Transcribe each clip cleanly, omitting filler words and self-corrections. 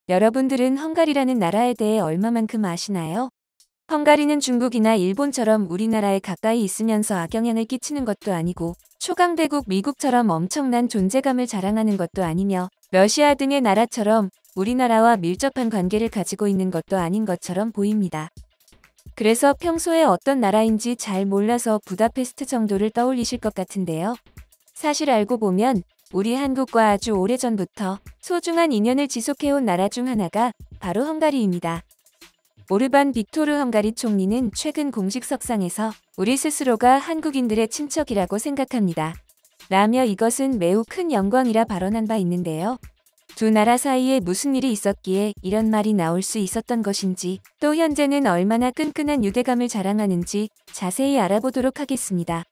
여러분들은 헝가리라는 나라에 대해 얼마만큼 아시나요? 헝가리는 중국이나 일본처럼 우리나라에 가까이 있으면서 악영향을 끼치는 것도 아니고 초강대국 미국처럼 엄청난 존재감을 자랑하는 것도 아니며 러시아 등의 나라처럼 우리나라와 밀접한 관계를 가지고 있는 것도 아닌 것처럼 보입니다. 그래서 평소에 어떤 나라인지 잘 몰라서 부다페스트 정도를 떠올리실 것 같은데요. 사실 알고 보면 우리 한국과 아주 오래전부터 소중한 인연을 지속해온 나라 중 하나가 바로 헝가리입니다. 오르반 빅토르 헝가리 총리는 최근 공식 석상에서 우리 스스로가 한국인들의 친척이라고 생각합니다. 라며 이것은 매우 큰 영광이라 발언한 바 있는데요. 두 나라 사이에 무슨 일이 있었기에 이런 말이 나올 수 있었던 것인지 또 현재는 얼마나 끈끈한 유대감을 자랑하는지 자세히 알아보도록 하겠습니다.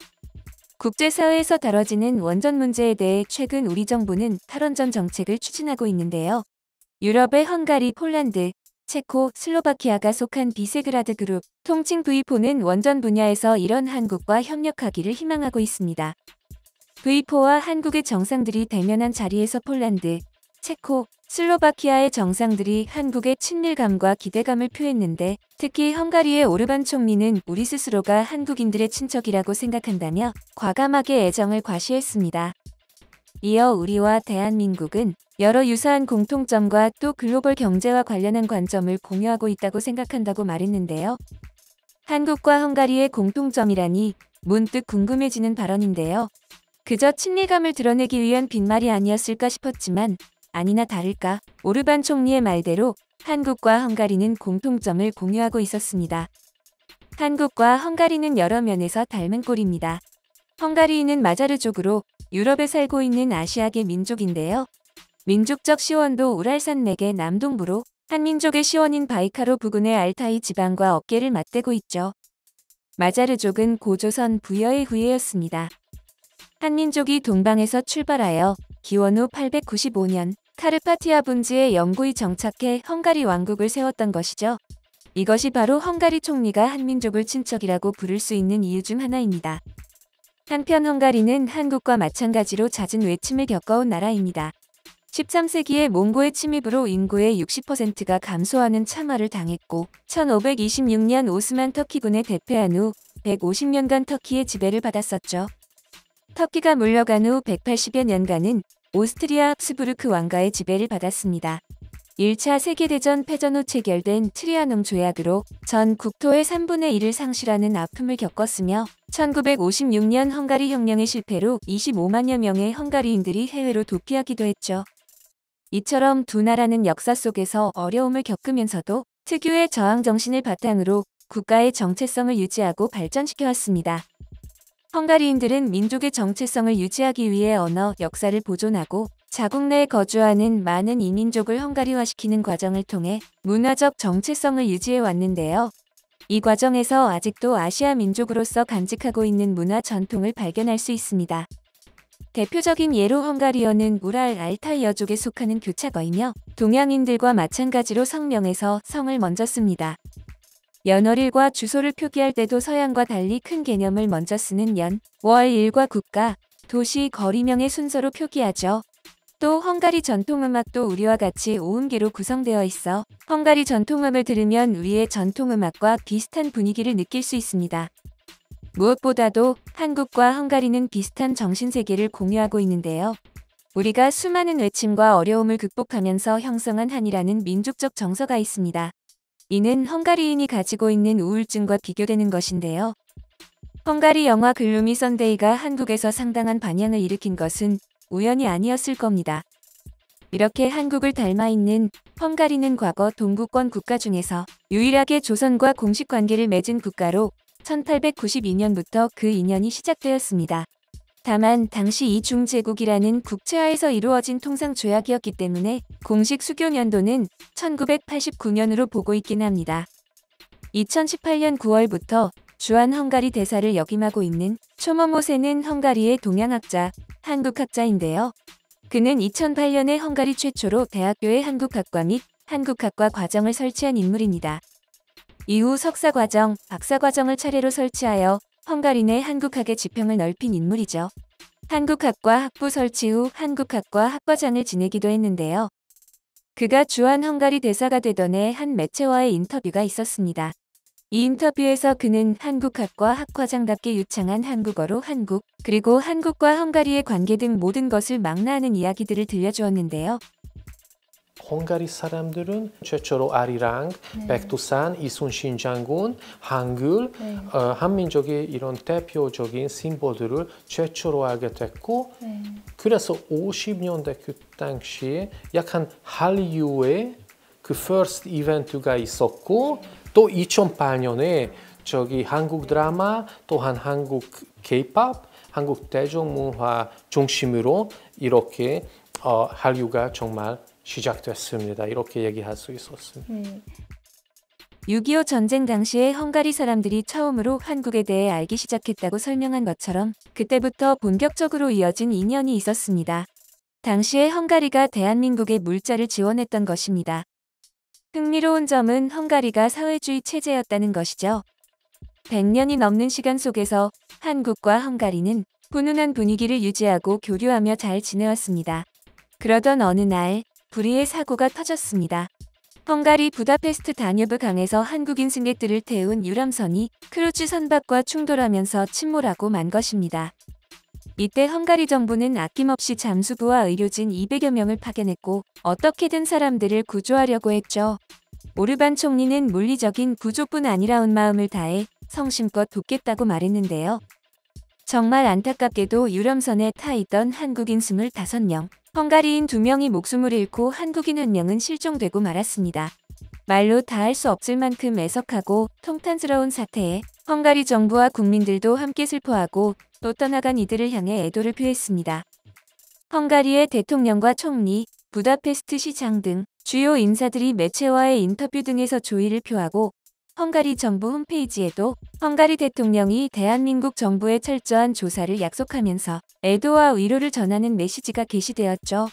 국제사회에서 다뤄지는 원전 문제에 대해 최근 우리 정부는 탈원전 정책을 추진하고 있는데요. 유럽의 헝가리, 폴란드, 체코, 슬로바키아가 속한 비세그라드 그룹, 통칭 V4는 원전 분야에서 이런 한국과 협력하기를 희망하고 있습니다. V4와 한국의 정상들이 대면한 자리에서 폴란드, 체코, 슬로바키아의 정상들이 한국의 친밀감과 기대감을 표했는데 특히 헝가리의 오르반 총리는 우리 스스로가 한국인들의 친척이라고 생각한다며 과감하게 애정을 과시했습니다. 이어 우리와 대한민국은 여러 유사한 공통점과 또 글로벌 경제와 관련한 관점을 공유하고 있다고 생각한다고 말했는데요. 한국과 헝가리의 공통점이라니 문득 궁금해지는 발언인데요. 그저 친밀감을 드러내기 위한 빈말이 아니었을까 싶었지만 아니나 다를까 오르반 총리의 말대로 한국과 헝가리는 공통점을 공유하고 있었습니다. 한국과 헝가리는 여러 면에서 닮은 꼴입니다. 헝가리인은 마자르족으로 유럽에 살고 있는 아시아계 민족인데요. 민족적 시원도 우랄산 내계 남동부로 한민족의 시원인 바이카로 부근의 알타이 지방과 어깨를 맞대고 있죠. 마자르족은 고조선 부여의 후예였습니다. 한민족이 동방에서 출발하여 기원 후 895년 카르파티아 분지에 영구히 정착해 헝가리 왕국을 세웠던 것이죠. 이것이 바로 헝가리 총리가 한민족을 친척이라고 부를 수 있는 이유 중 하나입니다. 한편 헝가리는 한국과 마찬가지로 잦은 외침을 겪어온 나라입니다. 13세기에 몽고의 침입으로 인구의 60%가 감소하는 참화를 당했고 1526년 오스만 터키군에 대패한 후 150년간 터키의 지배를 받았었죠. 터키가 물러간 후 180여 년간은 오스트리아 합스부르크 왕가의 지배를 받았습니다. 1차 세계대전 패전 후 체결된 트리아논 조약으로 전 국토의 3분의 1을 상실하는 아픔을 겪었으며 1956년 헝가리 혁명의 실패로 25만여 명의 헝가리인들이 해외로 도피하기도 했죠. 이처럼 두 나라는 역사 속에서 어려움을 겪으면서도 특유의 저항 정신을 바탕으로 국가의 정체성을 유지하고 발전시켜 왔습니다. 헝가리인들은 민족의 정체성을 유지하기 위해 언어, 역사를 보존하고 자국 내에 거주하는 많은 이민족을 헝가리화시키는 과정을 통해 문화적 정체성을 유지해 왔는데요. 이 과정에서 아직도 아시아 민족으로서 간직하고 있는 문화 전통을 발견할 수 있습니다. 대표적인 예로 헝가리어는 우랄 알타이어족에 속하는 교차어이며 동양인들과 마찬가지로 성명에서 성을 먼저 씁니다. 연월일과 주소를 표기할 때도 서양과 달리 큰 개념을 먼저 쓰는 연, 월, 일과 국가, 도시, 거리명의 순서로 표기하죠. 또 헝가리 전통음악도 우리와 같이 5음계로 구성되어 있어 헝가리 전통음을 들으면 우리의 전통음악과 비슷한 분위기를 느낄 수 있습니다. 무엇보다도 한국과 헝가리는 비슷한 정신세계를 공유하고 있는데요. 우리가 수많은 외침과 어려움을 극복하면서 형성한 한이라는 민족적 정서가 있습니다. 이는 헝가리인이 가지고 있는 우울증과 비교되는 것인데요. 헝가리 영화 글루미 선데이가 한국에서 상당한 반향을 일으킨 것은 우연이 아니었을 겁니다. 이렇게 한국을 닮아 있는 헝가리는 과거 동구권 국가 중에서 유일하게 조선과 공식 관계를 맺은 국가로 1892년부터 그 인연이 시작되었습니다. 다만 당시 이중제국이라는 국채하에서 이루어진 통상조약이었기 때문에 공식 수교 년도는 1989년으로 보고 있긴 합니다. 2018년 9월부터 주한 헝가리 대사를 역임하고 있는 초모모세는 헝가리의 동양학자, 한국학자인데요. 그는 2008년에 헝가리 최초로 대학교에 한국학과 및 한국학과 과정을 설치한 인물입니다. 이후 석사과정, 박사과정을 차례로 설치하여 헝가리 내 한국학의 지평을 넓힌 인물이죠. 한국학과 학부 설치 후 한국학과 학과장을 지내기도 했는데요. 그가 주한 헝가리 대사가 되던 해 한 매체와의 인터뷰가 있었습니다. 이 인터뷰에서 그는 한국학과 학과장답게 유창한 한국어로 한국, 그리고 한국과 헝가리의 관계 등 모든 것을 망라하는 이야기들을 들려주었는데요. 헝가리 사람들은 최초로 아리랑, 백두산, 이순신 장군, 한글, 한민족의 이런 대표적인 심볼들을 최초로 알게 됐고 그래서 50년대 그 당시에 약간 한류의 그 first 이벤트가 있었고 또 2008년에 저기 한국 드라마 또한 한국 K-pop, 한국 대중문화 중심으로 이렇게 한류가 정말 시작됐습니다. 이렇게 얘기할 수 있었습니다. 6.25 전쟁 당시에 헝가리 사람들이 처음으로 한국에 대해 알기 시작했다고 설명한 것처럼 그때부터 본격적으로 이어진 인연이 있었습니다. 당시에 헝가리가 대한민국에 물자를 지원했던 것입니다. 흥미로운 점은 헝가리가 사회주의 체제였다는 것이죠. 100년이 넘는 시간 속에서 한국과 헝가리는 훈훈한 분위기를 유지하고 교류하며 잘 지내왔습니다. 그러던 어느 날 불의의 사고가 터졌습니다. 헝가리 부다페스트 다뉴브 강에서 한국인 승객들을 태운 유람선이 크루즈 선박과 충돌하면서 침몰하고 만 것입니다. 이때 헝가리 정부는 아낌없이 잠수부와 의료진 200여 명을 파견했고 어떻게든 사람들을 구조하려고 했죠. 오르반 총리는 물리적인 구조뿐 아니라 온 마음을 다해 성심껏 돕겠다고 말했는데요. 정말 안타깝게도 유람선에 타 있던 한국인 25명, 헝가리인 2명이 목숨을 잃고 한국인 1명은 실종되고 말았습니다. 말로 다 할 수 없을 만큼 애석하고 통탄스러운 사태에 헝가리 정부와 국민들도 함께 슬퍼하고 또 떠나간 이들을 향해 애도를 표했습니다. 헝가리의 대통령과 총리, 부다페스트 시장 등 주요 인사들이 매체와의 인터뷰 등에서 조의를 표하고 헝가리 정부 홈페이지에도 헝가리 대통령이 대한민국 정부의 철저한 조사를 약속하면서 애도와 위로를 전하는 메시지가 게시되었죠.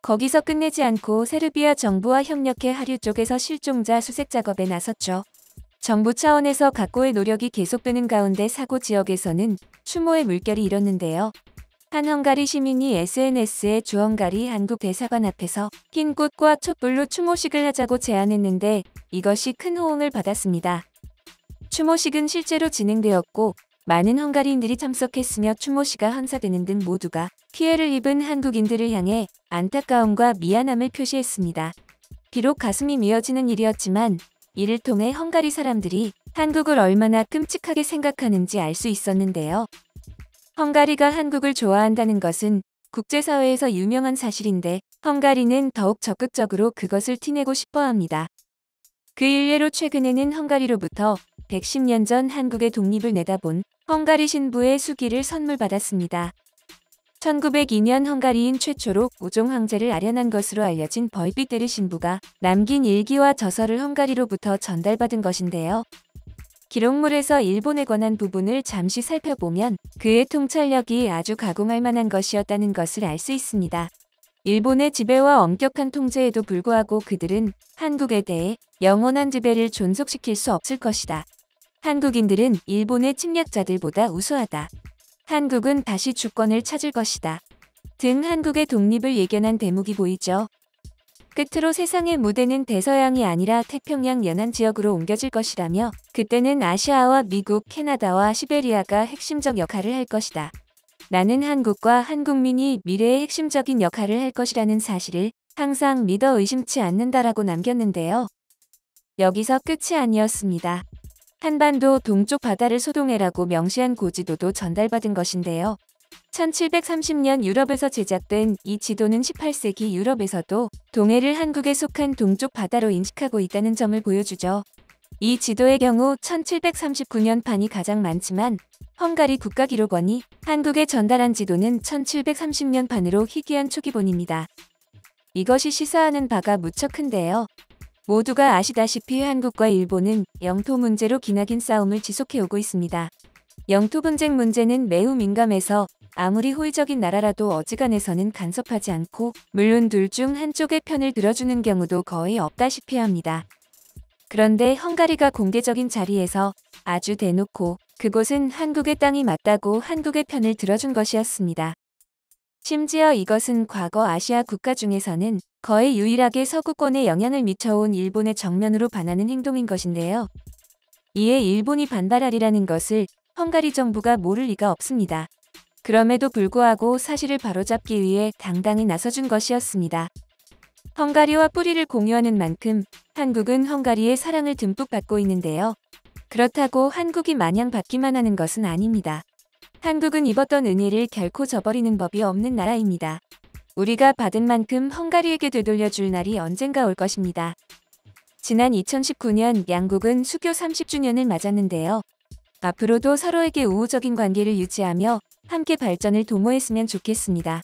거기서 끝내지 않고 세르비아 정부와 협력해 하류 쪽에서 실종자 수색 작업에 나섰죠. 정부 차원에서 각고의 노력이 계속되는 가운데 사고 지역에서는 추모의 물결이 일었는데요. 한 헝가리 시민이 SNS에 주헝가리 한국 대사관 앞에서 흰 꽃과 촛불로 추모식을 하자고 제안했는데 이것이 큰 호응을 받았습니다. 추모식은 실제로 진행되었고 많은 헝가리인들이 참석했으며 추모시가 헌사되는 등 모두가 피해를 입은 한국인들을 향해 안타까움과 미안함을 표시했습니다. 비록 가슴이 미어지는 일이었지만 이를 통해 헝가리 사람들이 한국을 얼마나 끔찍하게 생각하는지 알 수 있었는데요. 헝가리가 한국을 좋아한다는 것은 국제사회에서 유명한 사실인데 헝가리는 더욱 적극적으로 그것을 티내고 싶어 합니다. 그 일례로 최근에는 헝가리로부터 110년 전 한국의 독립을 내다본 헝가리 신부의 수기를 선물받았습니다. 1902년 헝가리인 최초로 우종 황제를 아련한 것으로 알려진 벌비테르 신부가 남긴 일기와 저서를 헝가리로부터 전달받은 것인데요. 기록물에서 일본에 관한 부분을 잠시 살펴보면 그의 통찰력이 아주 가공할 만한 것이었다는 것을 알 수 있습니다. 일본의 지배와 엄격한 통제에도 불구하고 그들은 한국에 대해 영원한 지배를 존속시킬 수 없을 것이다. 한국인들은 일본의 침략자들보다 우수하다. 한국은 다시 주권을 찾을 것이다. 등 한국의 독립을 예견한 대목이 보이죠. 끝으로 세상의 무대는 대서양이 아니라 태평양 연안 지역으로 옮겨질 것이라며 그때는 아시아와 미국, 캐나다와 시베리아가 핵심적 역할을 할 것이다. 나는 한국과 한국민이 미래의 핵심적인 역할을 할 것이라는 사실을 항상 믿어 의심치 않는다라고 남겼는데요. 여기서 끝이 아니었습니다. 한반도 동쪽 바다를 소동해라고 명시한 고지도도 전달받은 것인데요. 1730년 유럽에서 제작된 이 지도는 18세기 유럽에서도 동해를 한국에 속한 동쪽 바다로 인식하고 있다는 점을 보여주죠. 이 지도의 경우 1739년 판이 가장 많지만 헝가리 국가기록원이 한국에 전달한 지도는 1730년 판으로 희귀한 초기본입니다. 이것이 시사하는 바가 무척 큰데요. 모두가 아시다시피 한국과 일본은 영토 문제로 기나긴 싸움을 지속해오고 있습니다. 영토 분쟁 문제는 매우 민감해서 아무리 호의적인 나라라도 어지간해서는 간섭하지 않고 물론 둘 중 한쪽의 편을 들어주는 경우도 거의 없다시피 합니다. 그런데 헝가리가 공개적인 자리에서 아주 대놓고 그곳은 한국의 땅이 맞다고 한국의 편을 들어준 것이었습니다. 심지어 이것은 과거 아시아 국가 중에서는 거의 유일하게 서구권에 영향을 미쳐온 일본의 정면으로 반하는 행동인 것인데요. 이에 일본이 반발하리라는 것을 헝가리 정부가 모를 리가 없습니다. 그럼에도 불구하고 사실을 바로잡기 위해 당당히 나서준 것이었습니다. 헝가리와 뿌리를 공유하는 만큼 한국은 헝가리의 사랑을 듬뿍 받고 있는데요. 그렇다고 한국이 마냥 받기만 하는 것은 아닙니다. 한국은 입었던 은혜를 결코 저버리는 법이 없는 나라입니다. 우리가 받은 만큼 헝가리에게 되돌려줄 날이 언젠가 올 것입니다. 지난 2019년 양국은 수교 30주년을 맞았는데요. 앞으로도 서로에게 우호적인 관계를 유지하며 함께 발전을 도모했으면 좋겠습니다.